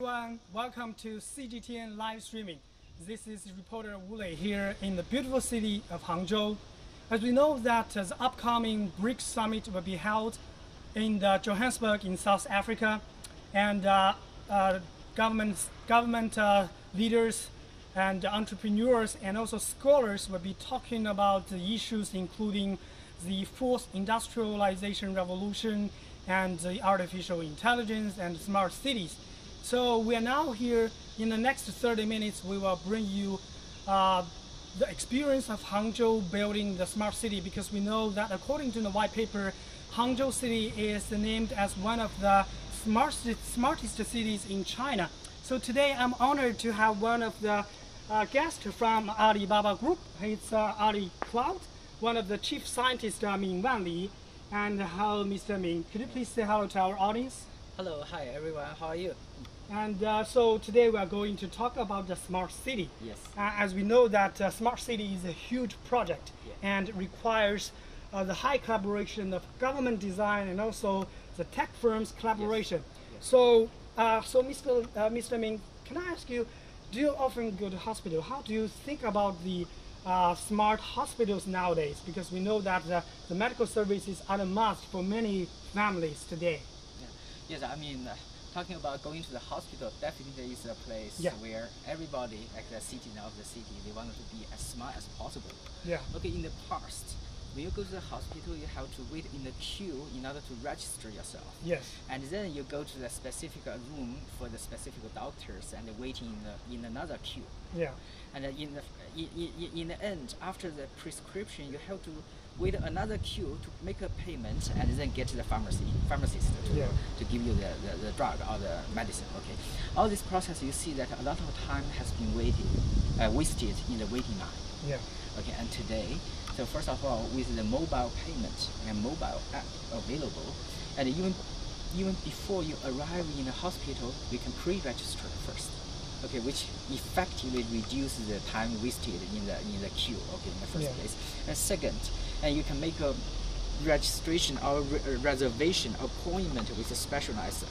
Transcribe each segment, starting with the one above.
Everyone, welcome to CGTN live streaming. This is reporter Wu Lei here in the beautiful city of Hangzhou. As we know that the upcoming BRICS Summit will be held in Johannesburg in South Africa, and government leaders and entrepreneurs and also scholars will be talking about the issues including the fourth industrialization revolution and the artificial intelligence and smart cities. So we are now here. In the next 30 minutes, we will bring you the experience of Hangzhou building the smart city, because we know that according to the white paper, Hangzhou city is named as one of the smartest cities in China. So today I'm honored to have one of the guests from Alibaba Group. It's Ali Cloud, one of the chief scientists, Ming Wanli. And hello, Mr. Ming. Could you please say hello to our audience? Hello, hi everyone, how are you? And so today we are going to talk about the smart city. Yes. As we know that smart city is a huge project, yeah, and requires the high collaboration of government design and also the tech firms collaboration. Yes. Yes. So Mr. Ming, can I ask you, do you often go to hospital? How do you think about the smart hospitals nowadays? Because we know that the medical services are a must for many families today. Yeah. Yes, I mean, talking about going to the hospital, definitely is a place, yeah, where everybody, like the citizen of the city, they want to be as smart as possible. Yeah. Okay, in the past, when you go to the hospital, you have to wait in the queue in order to register yourself. Yes. And then you go to the specific room for the specific doctors and waiting in another queue. Yeah. And in the end, after the prescription, you have to wait another queue to make a payment and then get to the pharmacist to give you the drug or the medicine. Okay, all this process, you see that a lot of time has been wasted in the waiting line. Yeah. Okay, and today, so first of all, with the mobile payment and mobile app available, and even before you arrive in the hospital, you can pre-register first. Okay, which effectively reduces the time wasted in the queue. Okay, in the first place. And second, and you can make a registration or reservation appointment with a specialist.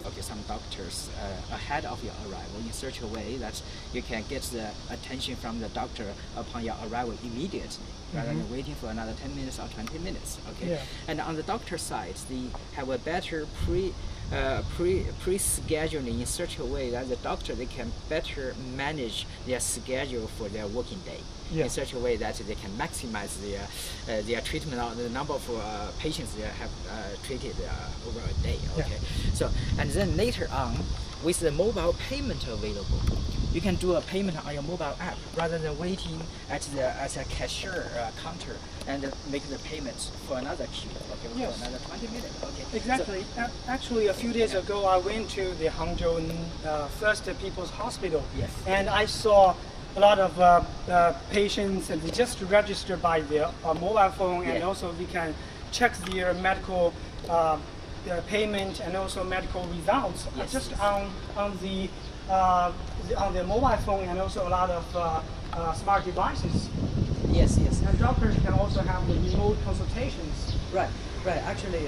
Okay, some doctors ahead of your arrival, in such a way that you can get the attention from the doctor upon your arrival immediately, rather than waiting for another 10 minutes or 20 minutes. Okay, and on the doctor side, they have a better pre-scheduling in such a way that the doctor, they can better manage their schedule for their working day, in such a way that they can maximize their treatment or the number of patients they have treated over a day. Okay, so and then later on, with the mobile payment available, you can do a payment on your mobile app rather than waiting at a cashier counter and make the payment for another queue. Okay, for another 20 minutes. Okay. Exactly. So, actually, a few days ago, I went to the Hangzhou First People's Hospital, and I saw a lot of patients, and they just register by their mobile phone, and also they can check their medical payment and also medical results just on their mobile phone, and also a lot of smart devices. Yes, yes. And doctors can also have the remote consultations. Right. Right, actually,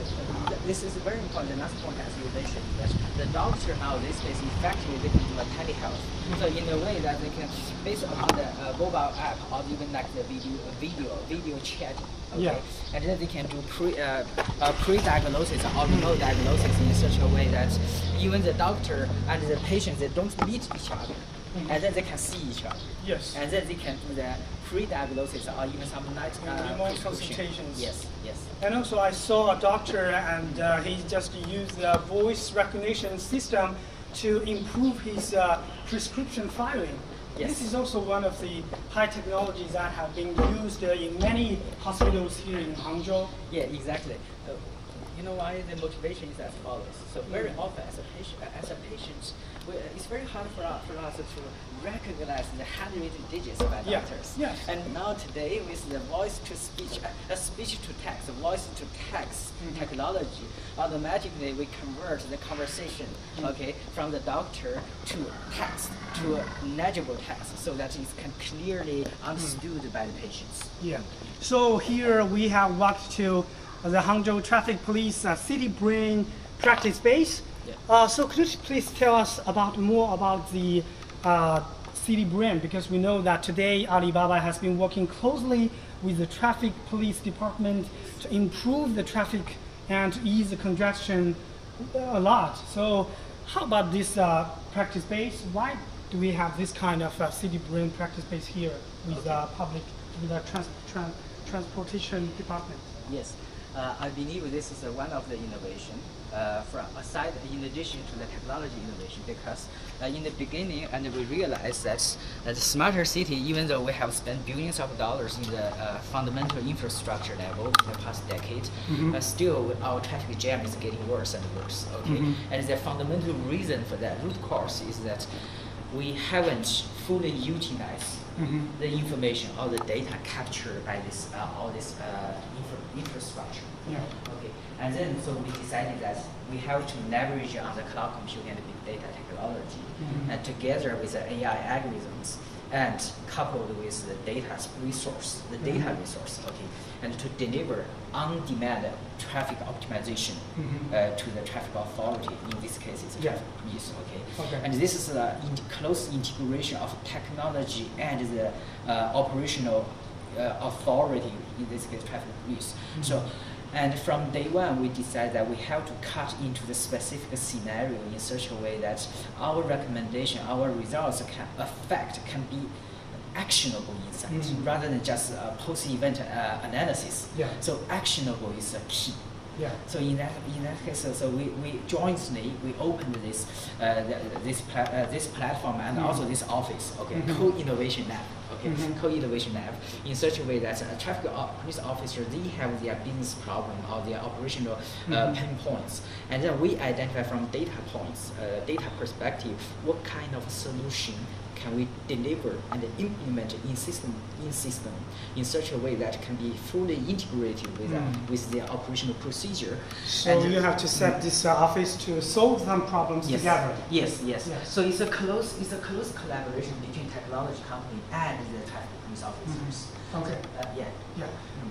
this is very important. The last point, as you mentioned, that the doctor nowadays is effectively they can do a telehealth. So in a way that they can, based on the mobile app or even like the video chat, okay, and then they can do pre-diagnosis or remote diagnosis in such a way that even the doctor and the patient, they don't meet each other. And then they can see each other. Yes. And then they can do the pre-diagnosis or even some night remote consultations. Yes, yes. And also I saw a doctor, and he just used the voice recognition system to improve his prescription filing. Yes. This is also one of the high technologies that have been used in many hospitals here in Hangzhou. Yeah, exactly. You know why the motivation is as follows. So very often as a patient, it's very hard for us to recognize the handwritten digits by doctors. Yes. And now today with the voice to speech, speech to text, voice to text technology, automatically we convert the conversation, okay, from the doctor to text, to a legible text, so that it can clearly understood by the patients. Yeah. So here we have walked to the Hangzhou Traffic Police City Brain practice base. Yeah. So could you please tell us more about the city brain? Because we know that today Alibaba has been working closely with the traffic police department to improve the traffic and ease the congestion a lot. So how about this practice base? Why do we have this kind of city brain practice base here with with the transportation department? Yes, I believe this is one of the innovation from aside in addition to the technology innovation, because in the beginning and we realized that the smarter city, even though we have spent billions of dollars in the fundamental infrastructure level in the past decade, still our traffic jam is getting worse and worse. Okay, and the fundamental reason for that root cause is that we haven't fully utilized the information or the data captured by this all this infrastructure. Yeah. Okay, and then so we decided that we have to leverage on the cloud computing and big data technology, and together with the AI algorithms and coupled with the data resource, okay, and to deliver on-demand traffic optimization to the traffic authority. In this case, it's traffic police. Okay, and this is a close integration of technology and the operational authority. In this case, traffic police. So. And from day one, we decided that we have to cut into the specific scenario in such a way that our recommendation, our results can be actionable insight rather than just post-event analysis. Yeah. So actionable is a key. Yeah. So in that case, so we jointly opened this this platform and also this office. Okay, co-innovation lab. Okay, co-innovation lab in such a way that a traffic police officer, they have their business problem or their operational pain points, and then we identify from data points, data perspective, what kind of solution can we deliver and implement in system in such a way that can be fully integrated with the operational procedure. So and you have to set this office to solve some problems together. Yes. So it's a close collaboration between technology company and the traffic police officers. Okay. Yeah.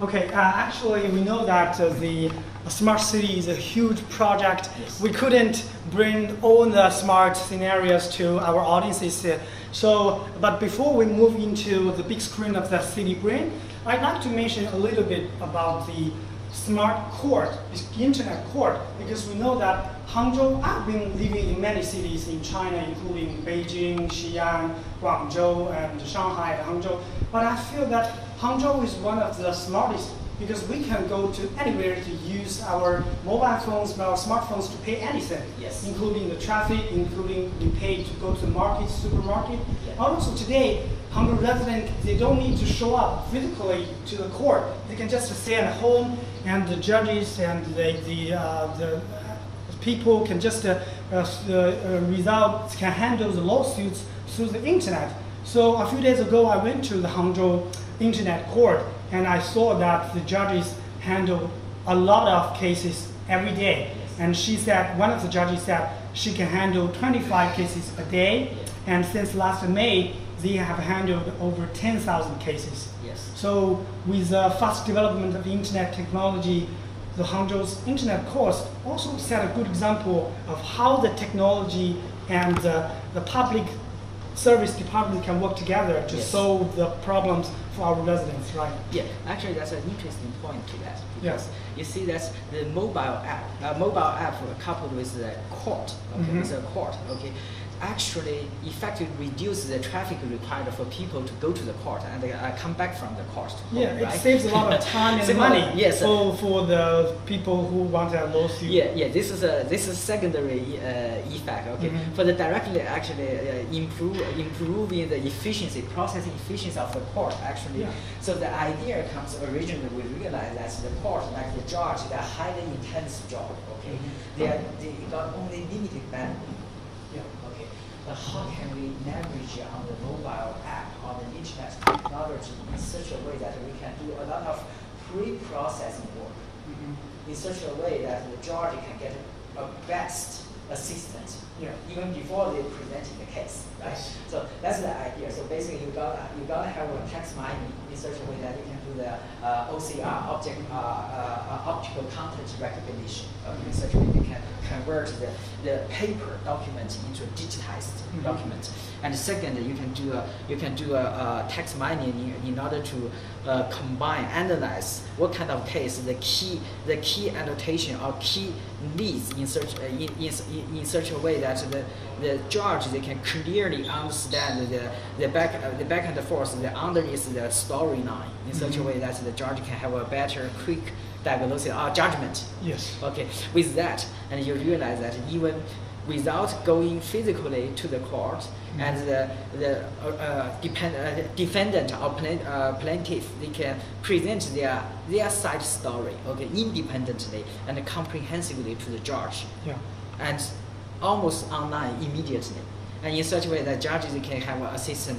Okay. Actually, we know that the smart city is a huge project. Yes. We couldn't bring all the smart scenarios to our audiences. So, but before we move into the big screen of the city brain, I'd like to mention a little bit about the smart court, the internet court, because we know that Hangzhou, I've been living in many cities in China, including Beijing, Xi'an, Guangzhou, and Shanghai, and Hangzhou. But I feel that Hangzhou is one of the smartest because we can go to anywhere to use our mobile phones, our smartphones to pay anything, including the traffic, including we pay to go to the market, supermarket. Also today, Hangzhou residents, they don't need to show up physically to the court. They can just stay at home, and the judges and the people can just can handle the lawsuits through the internet. So a few days ago, I went to the Hangzhou Internet Court, and I saw that the judges handle a lot of cases every day. And she said, one of the judges said she can handle 25 cases a day, and since last May, they have handled over 10,000 cases. So with the fast development of the internet technology, the Hangzhou's internet course also set a good example of how the technology and the public service department can work together to solve the problems for our residents, right? Yeah, actually that's an interesting point to that. Because you see that the mobile app coupled with the court, with a court, actually effectively reduce the traffic required for people to go to the court and come back from the court. It saves a lot of time and money for the people who want a lawsuit. This is secondary effect. For the directly actually improving the efficiency, processing efficiency of the court actually. So the idea comes originally, we realized that the court, like the judge, they're highly intense job. They got only limited bandwidth. But how can we leverage on the mobile app or the internet technology in such a way that we can do a lot of pre-processing work in such a way that the judge can get a best assistance even before they presented the case, right? So that's the idea. So basically, you gotta have a text mining in such a way that you can do the OCR, optical content recognition. In such a way you can convert the paper document into a digitized document. And second, you can do a text mining in order to combine, analyze what kind of case the key annotation or key needs in such a way that the judge they can clearly understand the back and forth, the underneath the storyline in such a way that the judge can have a better, quick diagnosis or judgment. Yes. Okay. With that, and you realize that even without going physically to the court, and the defendant or plaintiff, they can present their side story, okay, independently and comprehensively to the judge, and almost online immediately. And in such a way that judges can have an assistant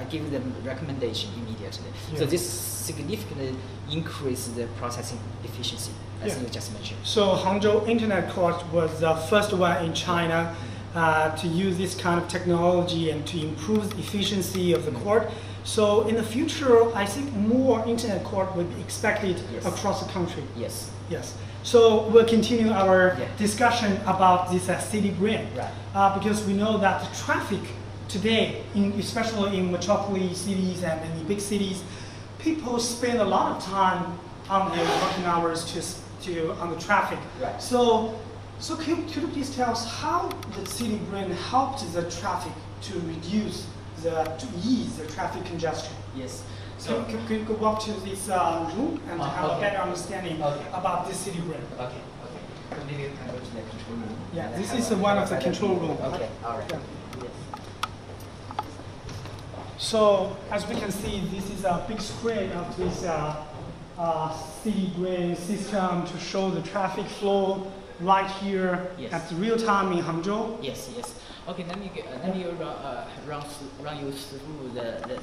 give them recommendation immediately. So this significantly increases the processing efficiency, as you just mentioned. So Hangzhou Internet Court was the first one in China to use this kind of technology and to improve the efficiency of the court. So in the future, I think more internet court will be expected across the country. Yes. Yes. So we'll continue our discussion about this city brain, because we know that the traffic today, especially in metropolis cities and in big cities, people spend a lot of time on their working hours on the traffic. So could you please tell us how the city brain helped the traffic to ease the traffic congestion? Yes. So can you go up to this room and have a better understanding about this city brain? Okay. So maybe you can go to the control room. Yeah, this is one of the control room. Okay. All right. Yes. So as we can see, this is a big screen of this city brain system to show the traffic flow right here at the real time in Hangzhou. Yes. Okay, let me run you through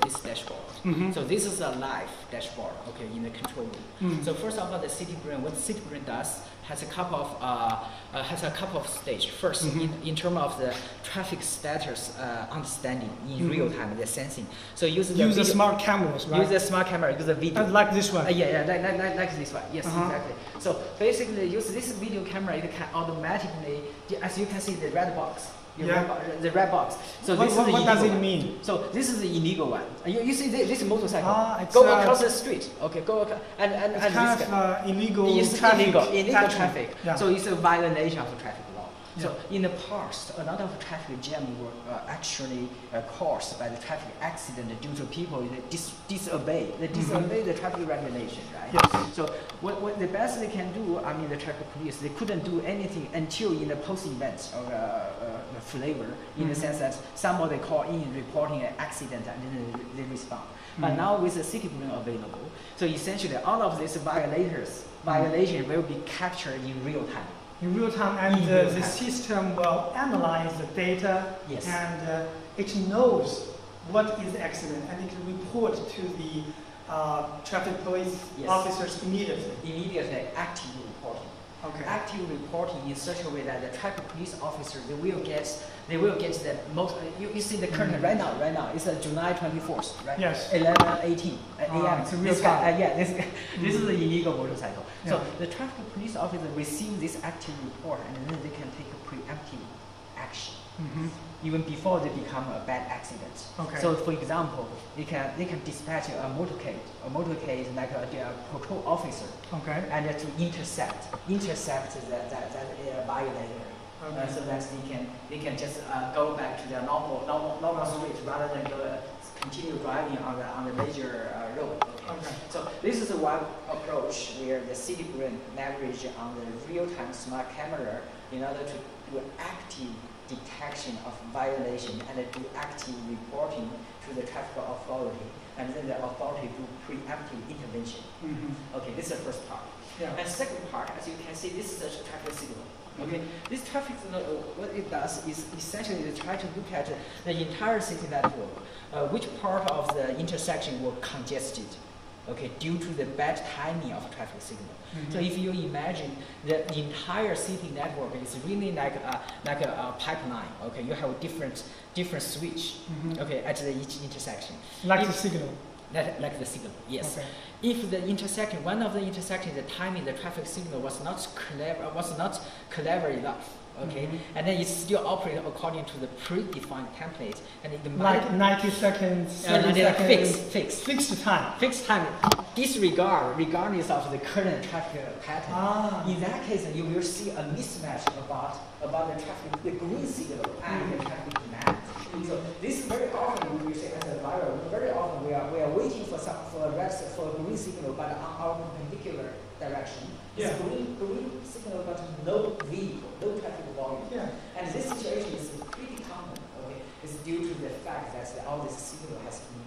this dashboard. So this is a live dashboard, okay, in the control room. So first of all, the city brain, what the city brain does has a couple of stages. First, in terms of the traffic status understanding in real time, the sensing. So use the smart cameras, right? Use the smart camera, use the video. Like this one. Like this one. Yes, exactly. So basically, use this video camera. It can automatically, as you can see, the red box. The red box. So what does it mean? So this is the illegal one. You see this motorcycle. Go across the street. Okay, go across, and it's kind of illegal traffic. So it's a violation of the traffic law. So in the past, a lot of traffic jam were actually caused by the traffic accident due to people disobey the traffic regulation, right? Yes. So what the best they can do, I mean the traffic police, they couldn't do anything until in the post-event or flavor, in the sense that somebody call in reporting an accident and then they respond. But now with the city brain available, so essentially all of these violation will be captured in real time. In real time, and the system will analyze the data, and it knows what is the accident, and it can report to the traffic police officers immediately. Immediately, active reporting. Okay. Active reporting in such a way that the traffic police officer they will get the most. You see the current right now. It's July 24th, right? Yes. 11:18 a.m. It's a real time. This is an illegal motorcycle. So the traffic police officer receive this active report, and then they can take a preemptive action. Even before they become a bad accident. Okay. So for example, they can dispatch a motorcade like a patrol officer. Okay. And to intercept that violator. Okay. So that they can just go back to their normal street rather than continue driving on the major road. Okay. So this is one approach where the city brain leverage on the real-time smart camera in order to do active detection of violation and do active reporting to the traffic authority, and then the authority do preemptive intervention. Okay, this is the first part. And second part, as you can see, this is a traffic signal. Okay, this traffic signal, what it does is essentially to try to look at the entire city network, which part of the intersection were congested. okay, due to the bad timing of traffic signal. So if you imagine the entire city network is really like a pipeline, okay, you have different switch, okay, at each intersection. Like the signal. Like the signal, yes. Okay. If the intersection, one of the intersections, the timing, the traffic signal was not clever enough, okay, and then it still operates according to the predefined template, and it might like 90 seconds, 30 seconds, fixed time. Fixed time, regardless of the current traffic pattern. In that case, you will see a mismatch about the traffic, the green signal and the traffic demand. So this very often we will say as a driver, very often we are waiting for a green signal, but on our perpendicular direction. Yeah. It's green signal, but no vehicle, no traffic volume. Yeah. And this situation is pretty common. Okay, it's due to the fact that all this signal has been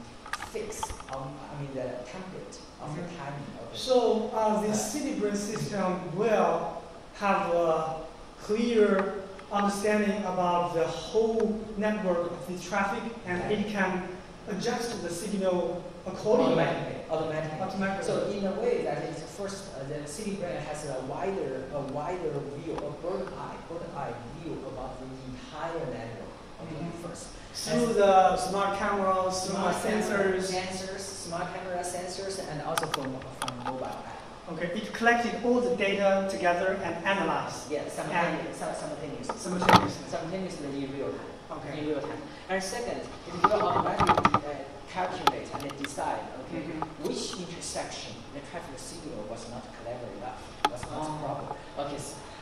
fixed on, the template of the timing of it. So the city brain system will have a clear understanding about the whole network of the traffic, and it can adjust the signal accordingly. Automatically. So in a way that is first, the city brain has a wider view, a bird's eye view about the entire network. Okay, first. Through the smart cameras, smart sensors, smart camera sensors, and also from mobile app. Okay, it collected all the data together and analyzed. Yeah, simultaneously in real time. Okay. In real time. And second, it will automatically calculate and decide, okay, which intersection the traffic signal was not clever enough, was not proper. Okay,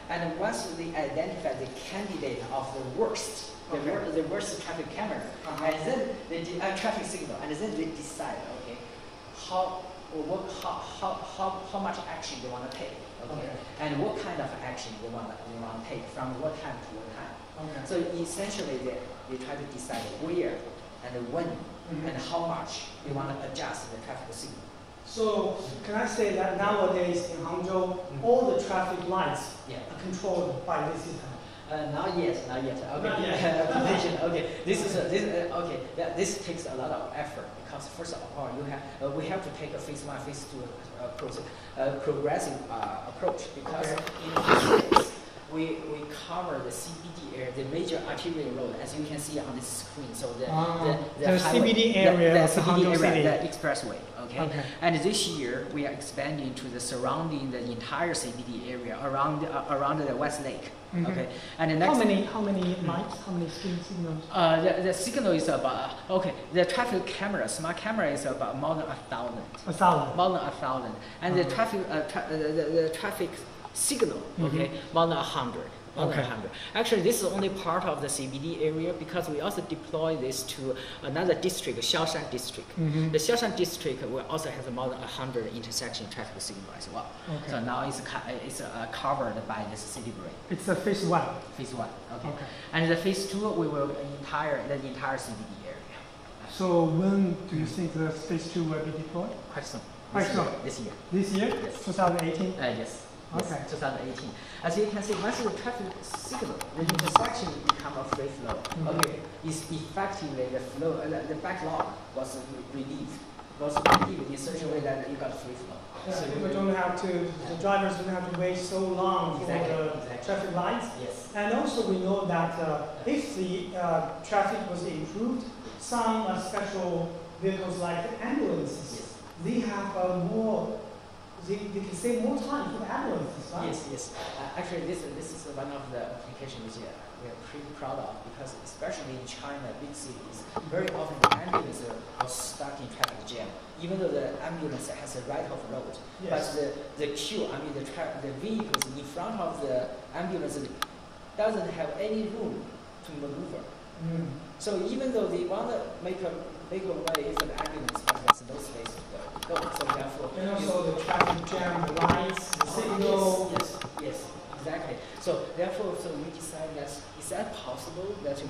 and once they identify the candidate of the worst, the worst traffic camera, and then the traffic signal, and then they decide, okay, how much action they want to take, okay, and what kind of action they want to take from what time to what time. Okay. So essentially, they try to decide where and when and how much they want to adjust the traffic signal. So can I say that nowadays in Hangzhou, all the traffic lights are controlled by this system? Not yet. Okay. Okay. This takes a lot of effort because first of all, we have to take a phase 1, phase 2 progressive approach because in this case we cover the CBD area, the major arterial road, as you can see on this screen. So the highway, CBD area, the of CBD Hangzhou area, City. the expressway. Okay. And this year we are expanding to the surrounding the entire CBD area around the West Lake. Okay. And the next how many lights? How many signals? The signal is about the traffic camera, smart camera is about more than 1,000. 1,000. More than 1,000, and the traffic the traffic signal, more than 100. Actually, this is only part of the CBD area because we also deploy this to another district, Xiaoshan district. The Xiaoshan district will also have more than 100 intersection traffic signal as well. Okay. So now it's covered by this city brain. It's a phase 1. Phase 1. Okay. And the phase 2 we will the entire CBD area. So when do you think the phase 2 will be deployed? Quite soon. This year. This year? Yes. 2018? Yes. Okay. Yes, 2018. As you can see, once the traffic signal, the intersection become a free flow. Okay, is effectively the flow, the backlog was relieved in such a way that you got free flow. Yeah, so people don't have to, the drivers don't have to wait so long for the traffic lights. Yes. And also we know that if the traffic was improved, some special vehicles like ambulances, they have more. They can save more time for the ambulances, right? Yes. Actually, this is one of the applications we are pretty proud of because especially in China, big cities, very often the ambulance are stuck in traffic jam. Even though the ambulance has a right of road, but the queue, the vehicles in front of the ambulance doesn't have any room to maneuver. So even though they want to make a way for the ambulance, but there's no space to go. So therefore, and also the traffic jam, the lights, the signal. Yes. Exactly. So therefore, so we decided that is that possible that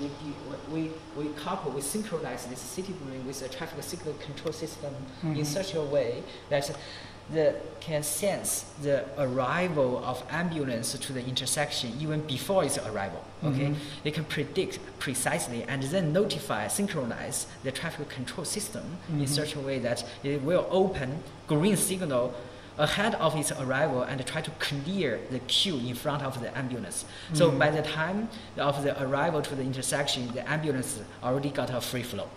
we couple, we synchronize this city brain with the traffic signal control system in such a way that can sense the arrival of ambulance to the intersection even before its arrival. Okay, they can predict precisely and then notify, synchronize the traffic control system in such a way that it will open green signal ahead of its arrival and try to clear the queue in front of the ambulance. So by the time of the arrival to the intersection, the ambulance already got a free flow.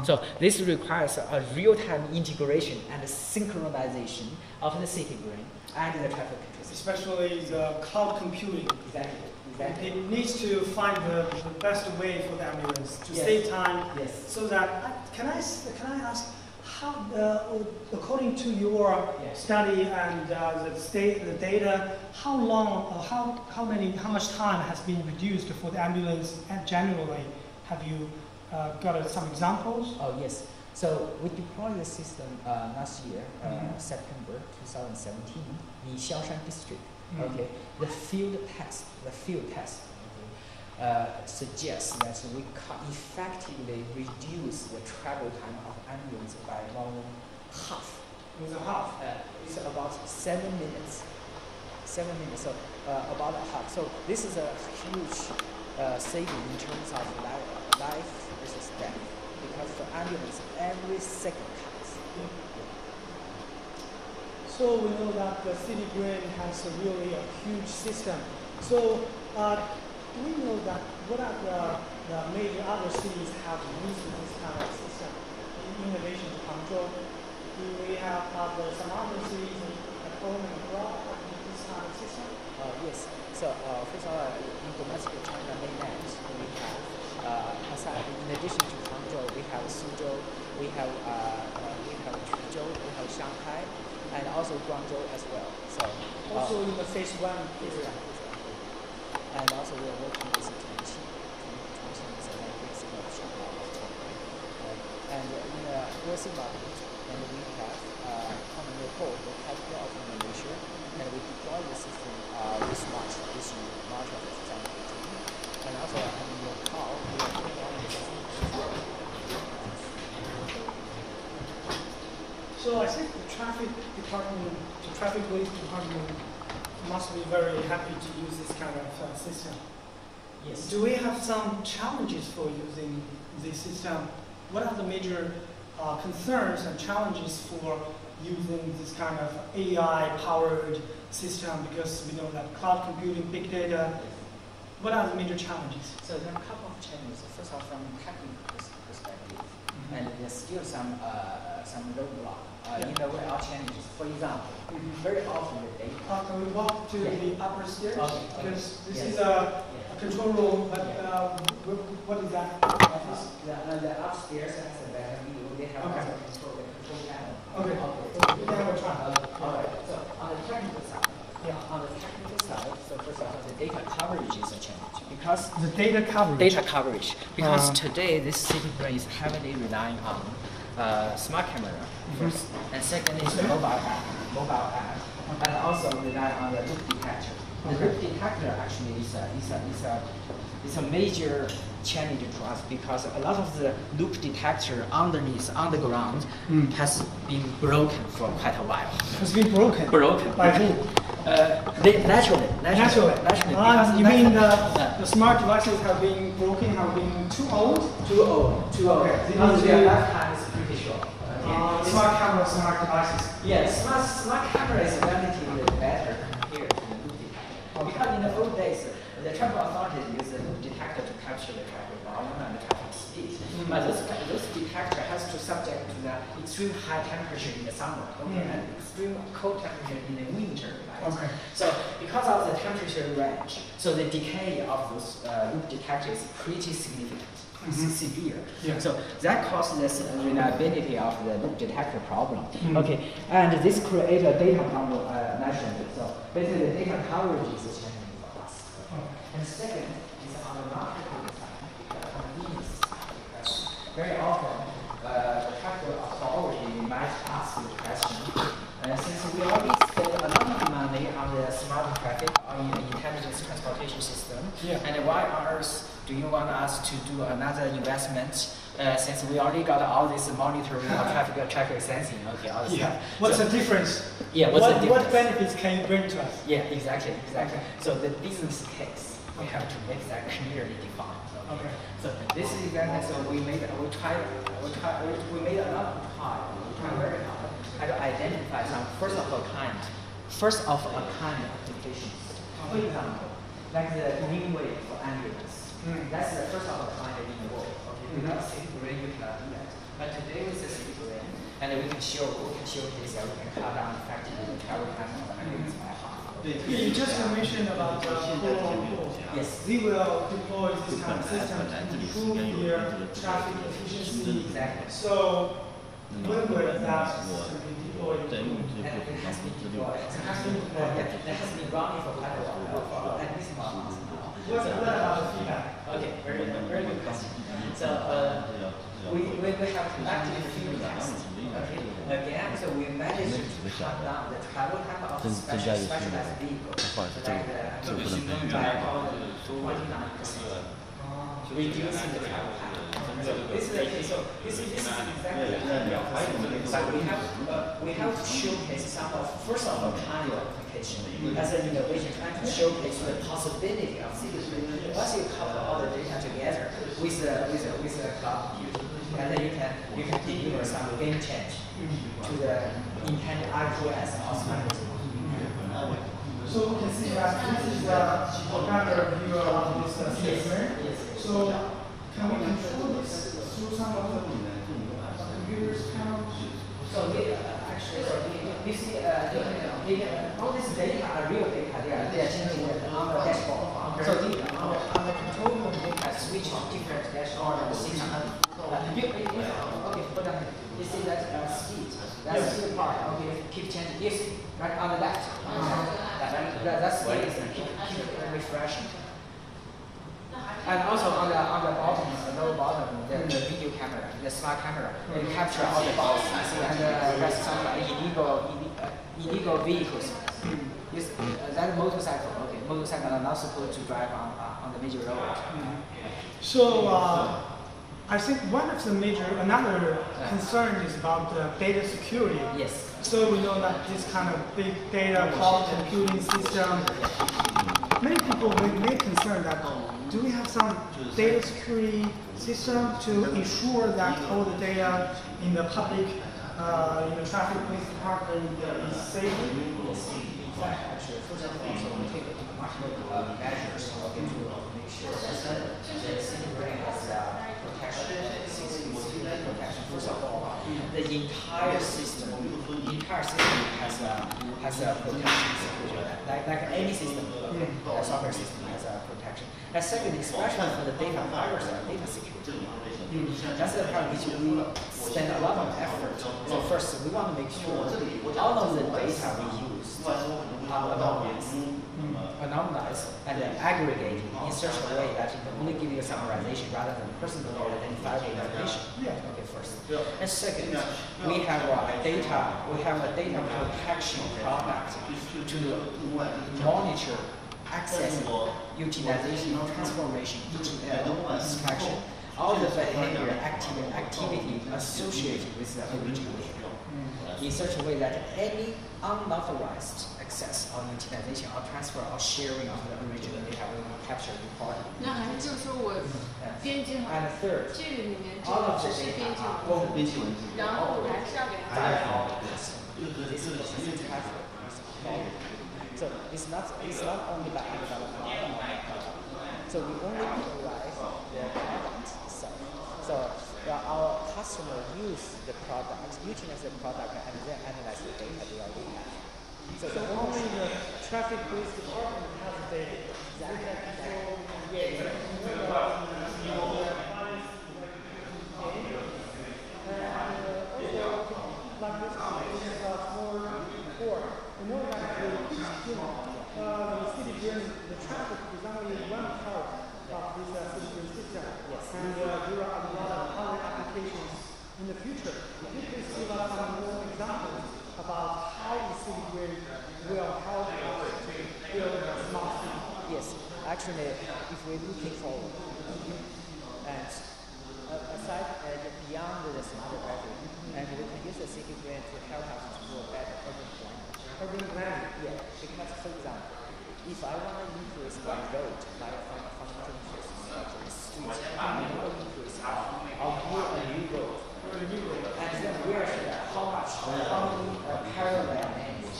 So this requires a real-time integration and synchronization of the city brain and the traffic control system. Especially the cloud computing. Exactly. It needs to find the best way for the ambulance to save time. Yes. So that can I ask how, according to your study and the data, how long or how much time has been reduced for the ambulance generally? Have you got some examples? Oh yes. So we deployed the system last year, September 2017, in Xiaoshan district. Okay, the field test, suggests that we can effectively reduce the travel time of ambulance by more than half. It's about 7 minutes. 7 minutes, so about a half. So this is a huge saving in terms of life versus death, because for ambulance, every second counts. So we know that the city brain has really a huge system. So do we know that what are the major other cities have used this kind of system in addition to Hangzhou? Do we have some other cities at home and abroad that use this kind of system? Yes. So first of all, in domestic China mainland, we have in addition to Hangzhou, we have Suzhou, we have Quanzhou, we have Shanghai, and also Guangzhou as well. So also in the phase 1 area. And also we are working with Chongqing. Chongqing is a big city of Shanghai. And in the USA market, and we have common report the capital of Malaysia, and we deploy the system this March of 2018. And also in your call, we are deploying the system. So I think the traffic police department must be very happy to use this kind of system. Yes. Do we have some challenges for using this system? What are the major concerns and challenges for using this kind of AI-powered system? Because we know that cloud computing, big data. What are the major challenges? So there are a couple of challenges. First of all, from technical perspective, and there's still some roadblock in the way of challenges. For example, very often the data. Can we walk to the upper stairs? Okay. Because this is a control room, but what is that? The upstairs has a better view. They have also control panel. Okay. We have a try. All right. So on the technical side, so first of all, the data coverage is a challenge because the data coverage. Because today this city brain is heavily relying on smart camera first, and second is the mobile app, and also rely on the loop detector. The loop detector actually is a major challenge to us because a lot of the loop detector underneath on the ground has been broken for quite a while. Has been broken. By who? Naturally. You mean the smart devices have been broken, have been too old? Too old. Okay. Because their lifetime is pretty short. Smart cameras, smart devices. Yes, smart camera is relatively better compared to the loop detector. Because in the old days, the traffic authorities use the loop detector to capture the traffic volume and the traffic speed. But this detector has to subject to the extreme high temperature in the summer, and extreme cold temperature in the winter. Right? Okay. So because of the temperature range, so the decay of those loop detectors is pretty significant. Severe. Yeah. So that causes this reliability of the loop detector problem. Okay, and this creates a data problem naturally. So basically the data coverage is a challenge for us. And second is on the marketing side, the convenience. Very often the traffic authority might ask the question, Since we already spent a lot of money on the smart traffic, on the intelligent transportation system, and why on earth do you want us to do another investment? Since we already got all this monitoring of traffic sensing, okay, all this stuff. What's the difference? Yeah, what's the difference? What benefits can you bring to us? Yeah, exactly. So the business case, we have to make that clearly defined. Okay. So this is exactly, so we made a lot of time, we try very hard to identify some first of a kind applications. For example, like the new way for ambulance. That's the first of a kind in the world. Okay, without city brain you cannot do that. But today with the city brain, and we can showcase that we can cut down effectively the travel time of ambulance by half. You just mentioned about Yes. They will deploy this kind of system to improve their traffic efficiency. Exactly. So when will that be deployed? It has been deployed. It has been running for quite a while, at least 1 month now. What about the feedback? Okay, very good question. So we have conducted a few tests. Okay, again, so we managed to cut down the travel time of specialized vehicles. So like by about 29%, reducing the travel time. So this is exactly but we have to showcase some of first of a kind of application as an innovation, trying to showcase the possibility of city. Once you couple all the data together with the cloud computing, and then you can deliver some game change to the intended IQS automatically. So we can see that this is a better view of this system. So can we control this through some of the computers? So you see, all this data are real data. They are generated on the dashboard. So on the control room, they can switch on different dashboard and see some. Okay, for example, you see that speed. That's the part. Okay, keep changing. Yes, right on the left. That's keep refreshing. And also on the bottom, the lower bottom, the video camera, the smart camera, it capture all the balls. See, and that's some illegal vehicles. Yes, that motorcycle. Okay, motorcycle are not supposed to drive on the major road. So I think one of the another concern is about data security. Yes. So we know that this kind of big data cloud computing system, many people may concern that do we have some data security system to ensure that all the data in the public, traffic police department is safe? Actually, first of all, so we take much more measures to make sure that the city brain has protection. First of all, the entire system has a protection. Like any system, a software system has a protection. And second, especially for the data privacy and data security. That's the part which we spend a lot of effort. So first, we want to make sure all of the data we use are anonymized and aggregated in such a way that it can only give you a summarization rather than personal identifiable information. Okay, first. And second, we have a data protection product to monitor access, utilization, transformation, extraction, all the behavior activity associated with the original data, in such a way that any unauthorized access or utilization or transfer or sharing of the original data will be captured and recorded. And third, all of the data are this is the traffic. So it's not only by development. So we only provide the product itself. So our customer use the product, utilize the product, and then analyze the data they already have. So only the traffic police department has the data. The traffic is only one part of this city system. Yes. And there are a lot of other applications in the future. If you please give us some more examples of about how the city grid will help us to build a smart city. Yes, actually, if we're looking forward, and aside beyond the smart grid, and we can use the city grid to help us to do a better urban planning. Urban planning? Yeah, because for example, if I want to increase one road, like from interest such as street, I want to increase, I'll build a new road. And then where should how many parallel lanes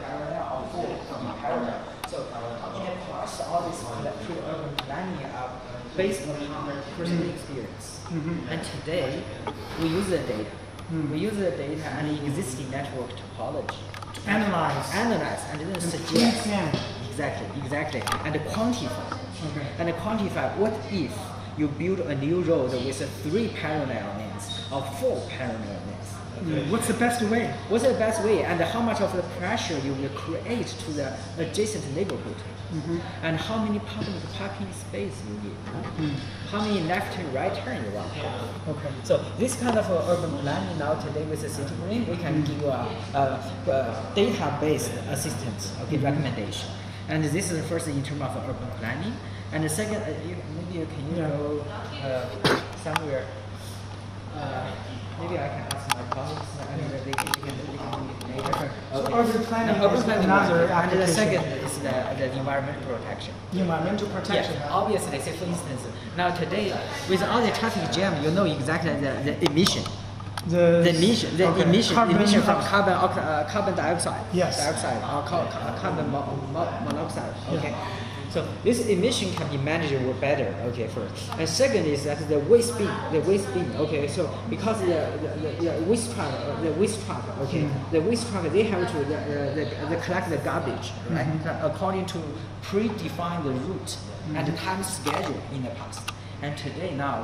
parallel or full parallel. So in the past, all these pre-urban planning are based on personal experience. And today, we use the data. We use the data and existing network topology to analyze, and then suggest. Exactly, and quantify. And quantify what if you build a new road with 3 parallel lanes or 4 parallel lanes. What's the best way? What's the best way, and how much of the pressure you will create to the adjacent neighborhood, and how many public parking space you need, how many left and right turn you want. Okay. So this kind of urban planning now today with the city green, we can give you a data-based assistance, recommendation. And this is the first in terms of urban planning. And the second, maybe can you go somewhere? Maybe I can ask my colleagues, and they can do it later. So urban planning is and another application. the second is the environmental protection. Environmental protection. Yeah, obviously, say for instance, now today with all the traffic jam, you know exactly the emission. The emission from carbon dioxide, or carbon monoxide. Okay. Yeah. So this emission can be managed better. Okay, first. And second is that the waste bin. Okay, so because the waste truck. Okay, the waste truck they have to they collect the garbage, right? According to predefined route and time schedule in the past. And today now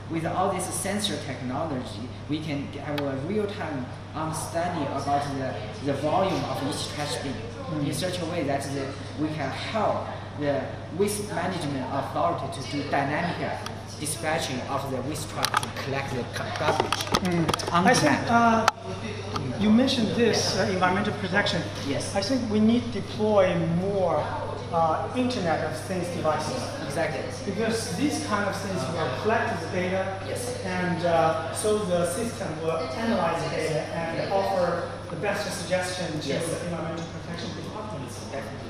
with all this sensor technology, we can have a real-time understanding about the volume of each trash bin in such a way that we can help the waste management authority to do dynamic dispatching of the waste truck to collect the garbage. I think you mentioned this environmental protection. Yes. I think we need to deploy more Internet of Things devices. Exactly. Because these kind of things will collect the data, and so the system will analyze the data and offer the best suggestion to the environmental protection departments. Definitely.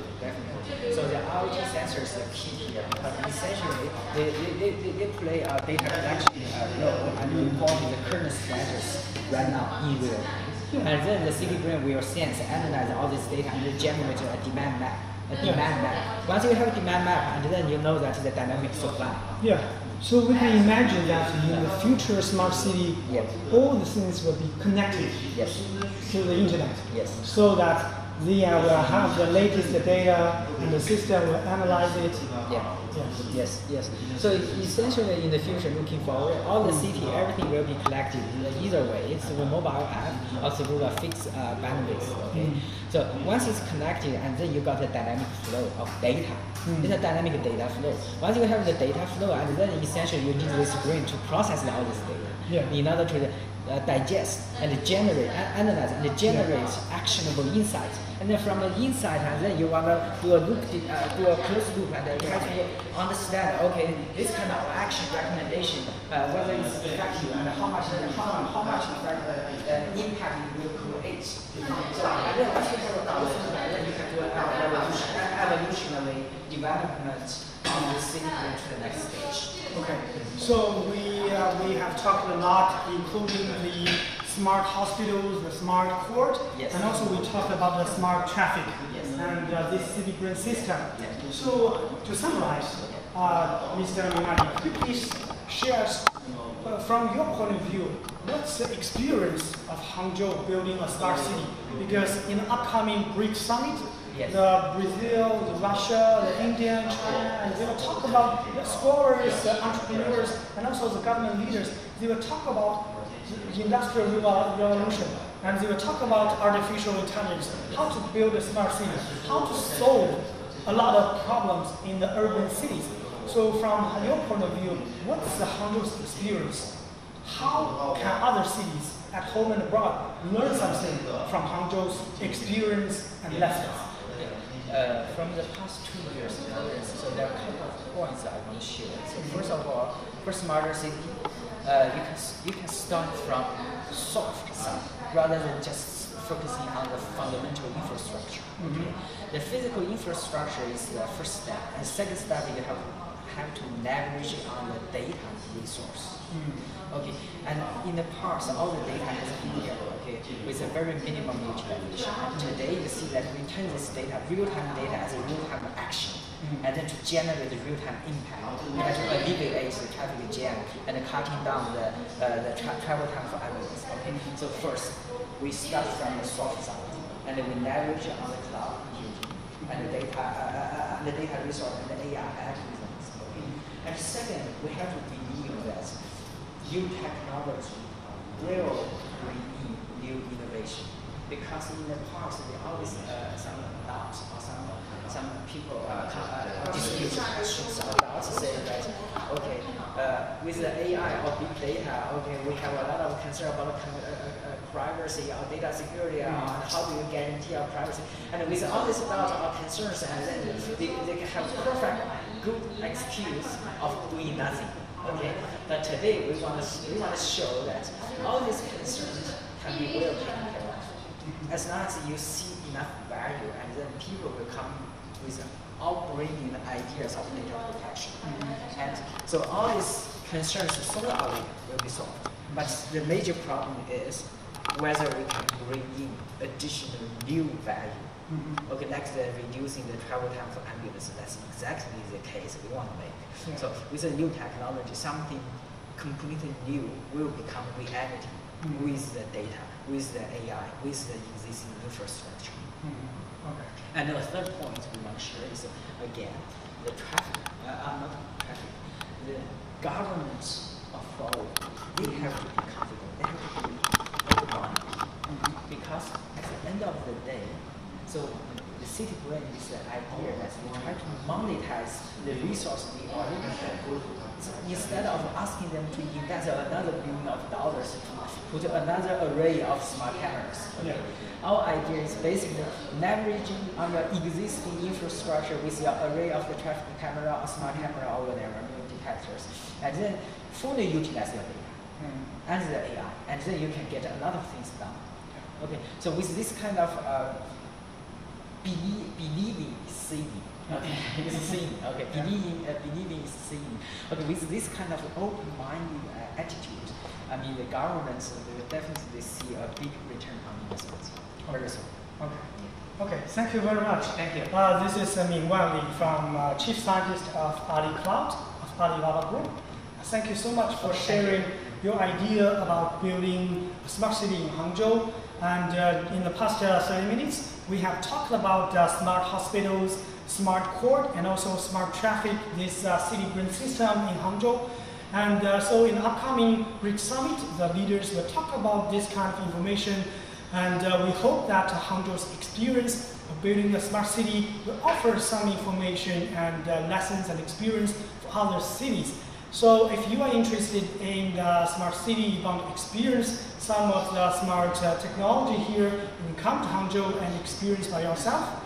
So the IoT sensors are key here, because essentially they play a data collection role and reporting the current status right now in real. And then the city brain will sense, analyze all this data, and generate a demand map. Once you have a demand map, and then you know that the dynamic supply. Yeah. So we can imagine that in the future smart city, all the things will be connected to the internet. So that they will have the latest data, and the system will analyze it. Yes. So essentially, in the future, looking forward, all the city, everything will be collected in either way, through a mobile app or through a fixed bandwidth. Okay. So once it's connected, and then you got a dynamic flow of data. It's a dynamic data flow. Once you have the data flow, and then essentially you need this brain to process all this data in order to digest and generate, analyze, and generate actionable insights. And then from the insight, and then you want to do a closed loop, and try to understand, okay, this kind of action recommendation, whether it's effective and how much impact it will create. So and then once you have a closed loop, then you can do an evolutionary development of the city to the next stage. Okay. So we have talked a lot, including the smart hospitals, the smart port, and also we talked about the smart traffic and this city green system. So to summarize, Mr. Minardi, could you please share from your point of view, what's the experience of Hangzhou building a smart city? Because in the upcoming BRICS Summit, the Brazil, the Russia, the India, China, and they will talk about the scholars, the entrepreneurs, and also the government leaders. They will talk about the industrial revolution, and they will talk about artificial intelligence, how to build a smart city, how to solve a lot of problems in the urban cities. So from your point of view, what's the Hangzhou's experience? how can other cities at home and abroad learn something from Hangzhou's experience and lessons? From the past 2 years, so there are a couple of points I want to share. So first of all, for smarter city, you can start from soft side rather than just focusing on the fundamental infrastructure. Okay? The physical infrastructure is the first step, and second step you have to leverage on the data resource. Okay, and in the past, all the data has been here, okay, with a very minimum utilization. And today, you see that we turn this data, real-time data, as a real-time action, and then to generate the real-time impact, and to alleviate the traffic jam, and cutting down the travel time for ambulance. Okay, so first, we start from the soft side, and we leverage on the cloud computing, and the data resource, and the AI algorithms. Okay, and second, we have to believe that new technology will bring in new innovation, because in the past there always some doubts or some people dispute questions about say that okay with the AI or big data, okay, we have a lot of concern about privacy or data security and how do you guarantee our privacy, and with all these doubts or concerns, and then they can have perfect good excuse of doing nothing. Okay, but today we want to show that all these concerns can be well taken care of, as long as you see enough value, and then people will come with all bringing ideas of data protection. And so all these concerns sooner or later will be solved. But the major problem is whether we can bring in additional new value. Okay, like reducing the travel time for ambulance, that's exactly the case we want to make. Yeah. So with the new technology, something completely new will become reality with the data, with the AI, with the existing infrastructure. Okay. And the third point we want to share is, again, the traffic, not traffic, the government authority, they have to be confident, they have to be open-minded. Because at the end of the day, so the city brain is the idea that we try to monetize the resource we already have. So instead of asking them to invest another $1 billion to put another array of smart cameras, okay? Our idea is basically leveraging on your existing infrastructure with your array of the traffic camera or smart camera or whatever, detectors, and then fully utilize your data and the AI, and then you can get a lot of things done. Okay, so with this kind of believing seeing. Okay, it's seeing. Okay, believing is seeing. Okay, with this kind of open-minded attitude, I mean, the governments will definitely see a big return on investment. Very soon. Okay. Okay. Thank you very much. Thank you. This is Ming Wanli from Chief Scientist of AliCloud of Alibaba Group. Thank you so much for sharing your idea about building a smart city in Hangzhou. And in the past 30 minutes, we have talked about smart hospitals, smart court, and also smart traffic, this city brain system in Hangzhou. And so in the upcoming BRICS Summit, the leaders will talk about this kind of information. And we hope that Hangzhou's experience of building a smart city will offer some information and lessons and experience for other cities. So if you are interested in the smart city, you want to experience some of the smart technology here, you can come to Hangzhou and experience by yourself.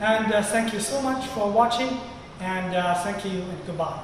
And thank you so much for watching, and thank you and goodbye.